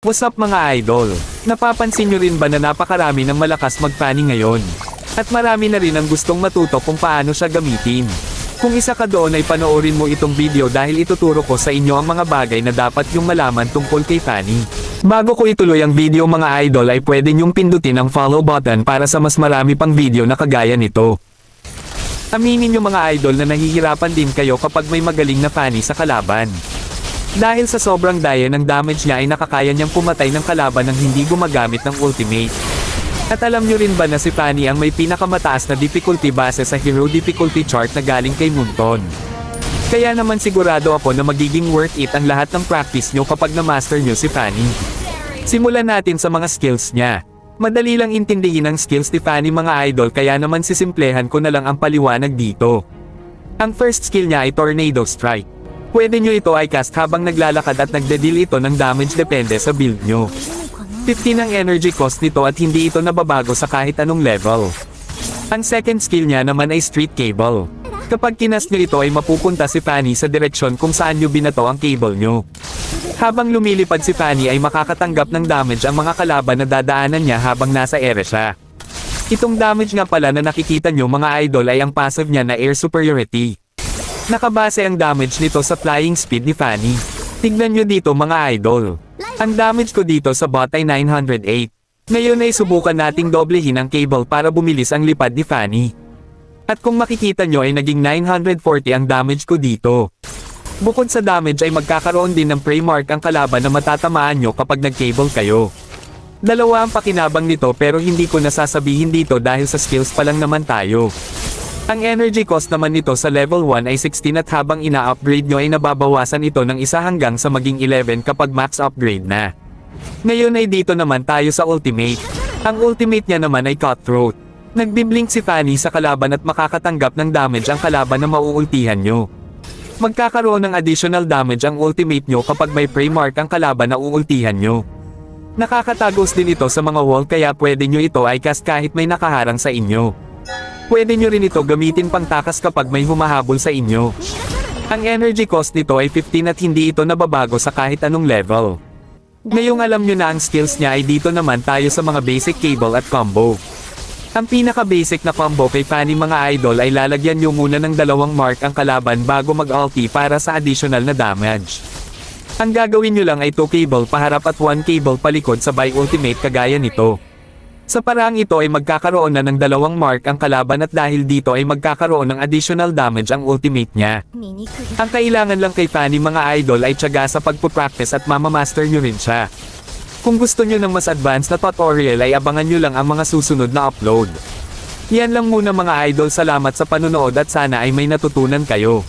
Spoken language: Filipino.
What's up mga idol? Napapansin nyo rin ba na napakarami ng malakas mag-fanny ngayon? At marami na rin ang gustong matuto kung paano siya gamitin. Kung isa ka doon ay panoorin mo itong video dahil ituturo ko sa inyo ang mga bagay na dapat yung malaman tungkol kay Fanny. Bago ko ituloy ang video mga idol ay pwede nyong pindutin ang follow button para sa mas marami pang video na kagaya nito. Aminin nyo mga idol na nahihirapan din kayo kapag may magaling na Fanny sa kalaban. Dahil sa sobrang daya ng damage niya ay nakakaya niyang pumatay ng kalaban nang hindi gumagamit ng ultimate. At alam nyo rin ba na si Fanny ang may pinakamataas na difficulty base sa hero difficulty chart na galing kay Moonton. Kaya naman sigurado ako na magiging worth it ang lahat ng practice nyo kapag na-master nyo si Fanny. Simulan natin sa mga skills niya. Madali lang intindihin ang skills ni Fanny mga idol kaya naman sisimplehan ko na lang ang paliwanag dito. Ang first skill niya ay Tornado Strike. Pwede nyo ito ay cast habang naglalakad at nagde-deal ito ng damage depende sa build nyo. 15 ang energy cost nito at hindi ito nababago sa kahit anong level. Ang second skill niya naman ay Street Cable. Kapag kinast nyo ito ay mapupunta si Fanny sa direksyon kung saan nyo binato ang cable nyo. Habang lumilipad si Fanny ay makakatanggap ng damage ang mga kalaban na dadaanan niya habang nasa ere siya. Itong damage nga pala na nakikita nyo mga idol ay ang passive niya na Air Superiority. Nakabase ang damage nito sa flying speed ni Fanny. Tignan nyo dito mga idol. Ang damage ko dito sa bot ay 908. Ngayon ay subukan nating doblehin ang cable para bumilis ang lipad ni Fanny. At kung makikita nyo ay naging 940 ang damage ko dito. Bukod sa damage ay magkakaroon din ng prey mark ang kalaban na matatamaan nyo kapag nag-cable kayo. Dalawa ang pakinabang nito pero hindi ko nasasabihin dito dahil sa skills pa lang naman tayo. Ang energy cost naman nito sa level 1 ay 16 at habang ina-upgrade nyo ay nababawasan ito ng isa hanggang sa maging 11 kapag max upgrade na. Ngayon ay dito naman tayo sa ultimate. Ang ultimate niya naman ay Cutthroat. Nagbiblink si Fanny sa kalaban at makakatanggap ng damage ang kalaban na mauultihan nyo. Magkakaroon ng additional damage ang ultimate nyo kapag may prey mark ang kalaban na uultihan nyo. Nakakatagos din ito sa mga wall kaya pwede nyo ito ay cast kahit may nakaharang sa inyo. Pwede nyo rin ito gamitin pang takas kapag may humahabol sa inyo. Ang energy cost nito ay 15 at hindi ito nababago sa kahit anong level. Ngayong alam nyo na ang skills niya ay dito naman tayo sa mga basic cable at combo. Ang pinaka-basic na combo kay Fanny mga idol ay lalagyan nyo muna ng 2 mark ang kalaban bago mag-ulti para sa additional na damage. Ang gagawin nyo lang ay 2 cable paharap at 1 cable palikod sabay ultimate kagaya nito. Sa paraang ito ay magkakaroon na ng 2 mark ang kalaban at dahil dito ay magkakaroon ng additional damage ang ultimate niya. Ang kailangan lang kay Fanny mga idol ay tiyaga sa pagpupractice at mamamaster nyo rin siya. Kung gusto nyo ng mas advanced na tutorial ay abangan nyo lang ang mga susunod na upload. Yan lang muna mga idol, salamat sa panunood at sana ay may natutunan kayo.